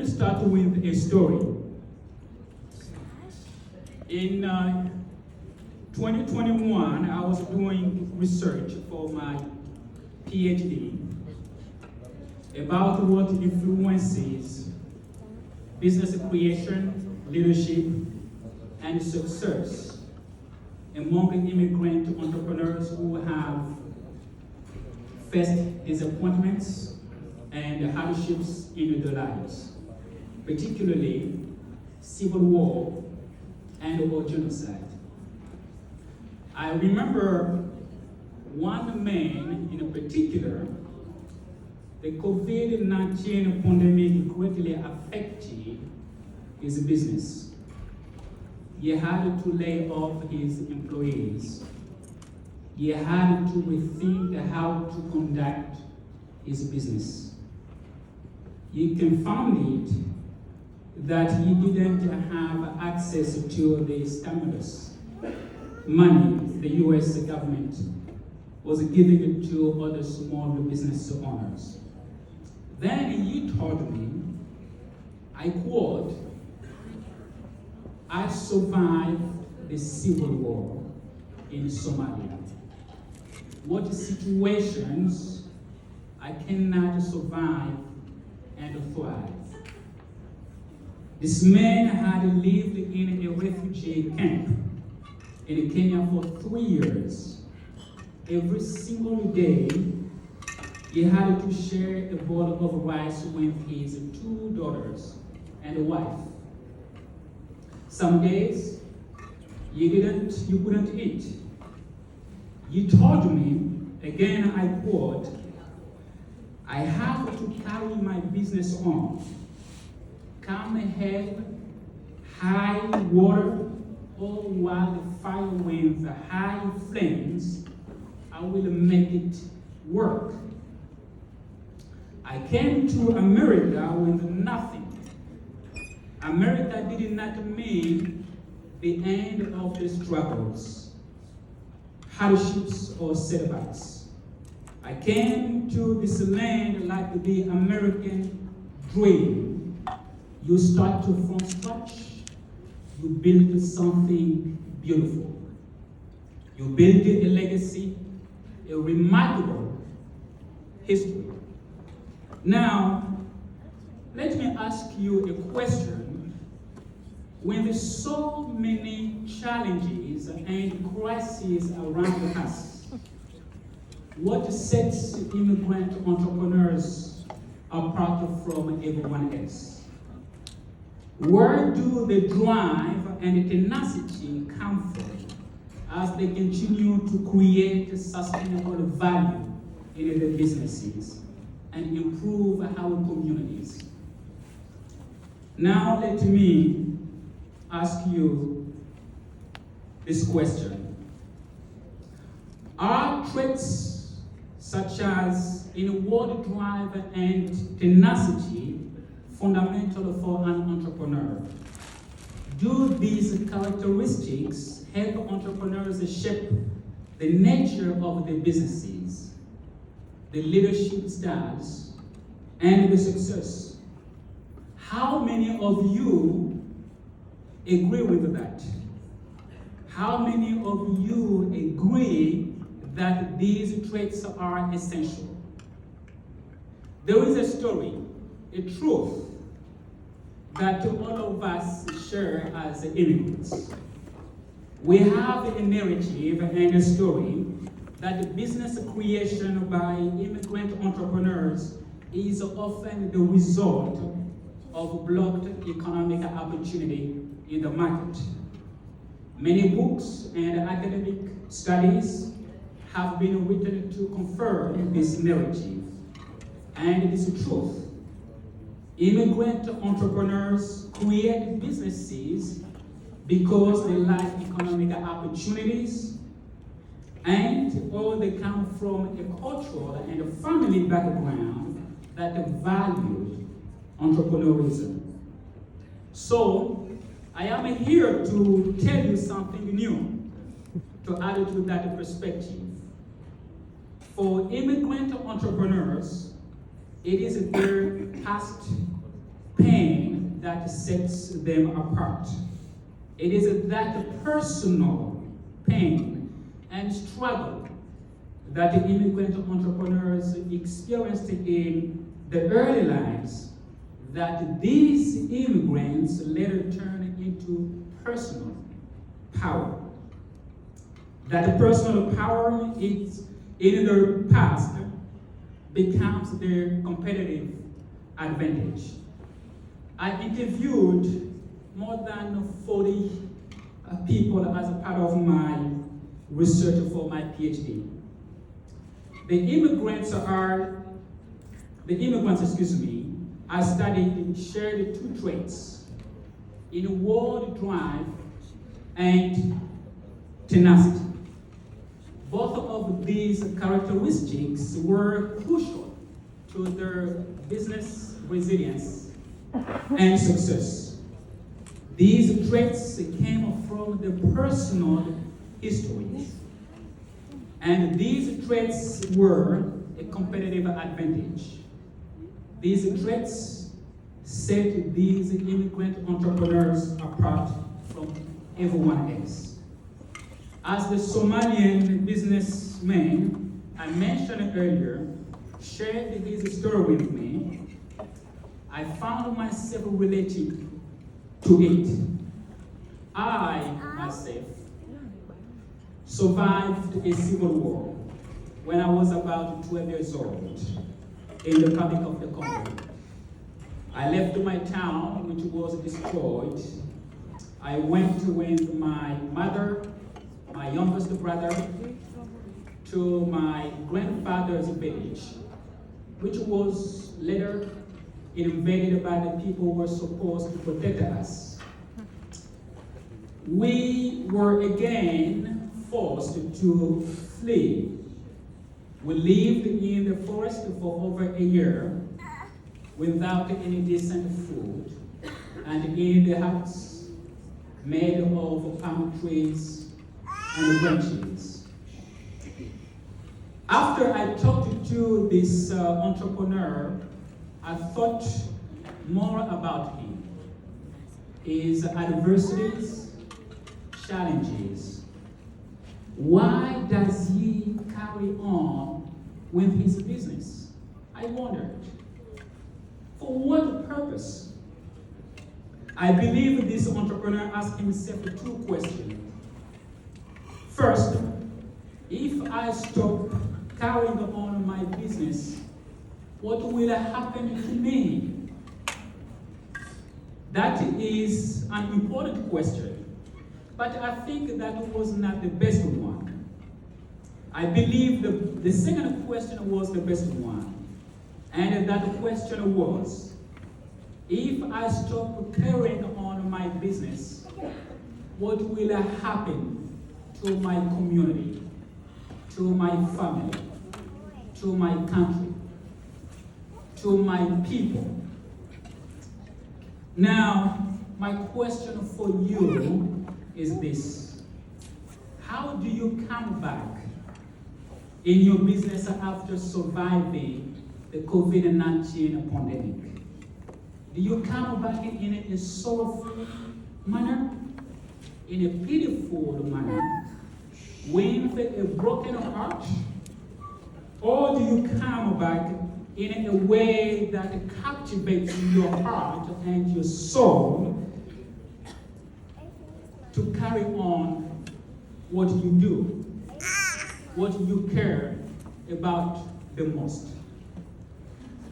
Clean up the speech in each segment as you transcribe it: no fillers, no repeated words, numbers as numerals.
me start with a story. In 2021, I was doing research for my PhD about what influences business creation, leadership, and success among immigrant entrepreneurs who have faced disappointments and hardships in their lives, particularly civil war and/or genocide. I remember one man in particular. The COVID-19 pandemic greatly affected his business. He had to lay off his employees. He had to rethink how to conduct his business. He confounded that he didn't have access to the stimulus money the US government was giving to other small business owners. Then he told me, I quote, "I survived the civil war in Somalia. What situations I cannot survive and thrive." This man had lived in a refugee camp in Kenya for 3 years. Every single day, he had to share a bowl of rice with his 2 daughters and a wife. Some days, you couldn't eat. He told me, again I quote, "I have to carry my business on. Come ahead, high water, or wildfire with high flames, I will make it work. I came to America with nothing. America did not mean the end of the struggles, hardships, or setbacks. I came to this land like the American dream. You start from scratch, you build something beautiful. You build a legacy, a remarkable history. Now, let me ask you a question. When there's so many challenges and crises around us, what sets immigrant entrepreneurs apart from everyone else? Where do the drive and tenacity come from as they continue to create sustainable value in their businesses and improve our communities? Now let me ask you this question. Are traits such as inward drive and tenacity fundamental for an entrepreneur? Do these characteristics help entrepreneurs shape the nature of their businesses, the leadership styles, and the success? How many of you agree with that? How many of you agree that these traits are essential? There is a story, a truth, that all of us share as immigrants. We have a narrative and a story that the business creation by immigrant entrepreneurs is often the result of blocked economic opportunity in the market. Many books and academic studies have been written to confirm this narrative and this truth. Immigrant entrepreneurs create businesses because they lack economic opportunities and/or they come from a cultural and a family background that value entrepreneurship. So, I am here to tell you something new to add to that perspective. For immigrant entrepreneurs, it is their past pain that sets them apart. It is that personal pain and struggle that the immigrant entrepreneurs experienced in the early lives that these immigrants later turn into personal power. That personal power is in their past becomes their competitive advantage. I interviewed more than 40 people as a part of my research for my PhD. The immigrants, I studied shared two traits inward drive and tenacity. Both of these characteristics were crucial to their business resilience and success. These traits came from their personal histories, and these traits were a competitive advantage. These traits set these immigrant entrepreneurs apart from everyone else. As the Somalian businessman I mentioned earlier shared his story with me, I found myself relating to it. I, myself, survived a civil war when I was about 12 years old in the Republic of the Congo. I left my town, which was destroyed. I went with my mother, my youngest brother, to my grandfather's village, which was later invaded by the people who were supposed to protect us. We were again forced to flee. We lived in the forest for over a year without any decent food and in the huts made of palm trees and branches. After I talked to this entrepreneur, I thought more about him, his adversities, challenges. Why does he carry on with his business? I wondered. For what purpose? I believe this entrepreneur asked himself two questions. First, if I stop carrying on my business, what will happen to me? That is an important question, but I think that was not the best one. I believe the second question was the best one, and that question was, if I stop carrying on my business, what will happen to my community, to my family, to my country, to my people? Now, my question for you is this. How do you come back in your business after surviving the COVID-19 pandemic? Do you come back in a sorrowful manner, in a pitiful manner, with a broken heart? Or do you come back in a way that captivates your heart and your soul to carry on what you do, what you care about the most?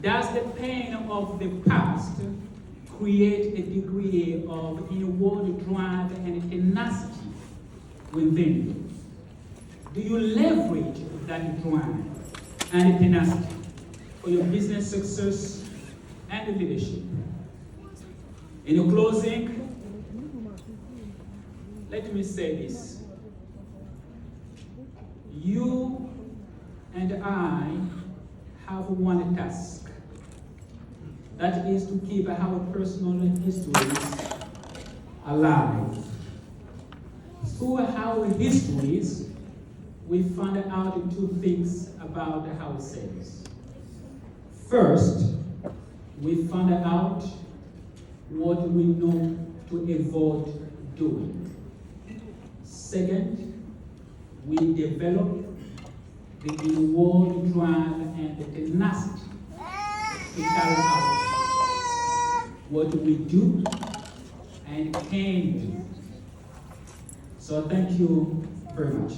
Does the pain of the past create a degree of inward drive and tenacity within you? Do you leverage that drive and tenacity for your business success and leadership? In closing, let me say this. You and I have one task. That is to keep our personal histories alive. Through our histories, we found out two things about ourselves. First, we found out what we know to avoid doing. Second, we develop the inward drive and the tenacity to carry out what we do and can do. So thank you very much.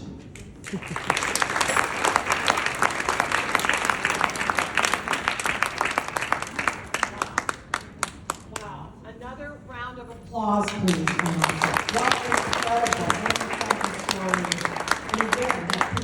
Wow. Another round of applause, please. That was incredible. Thank you, story. And again, that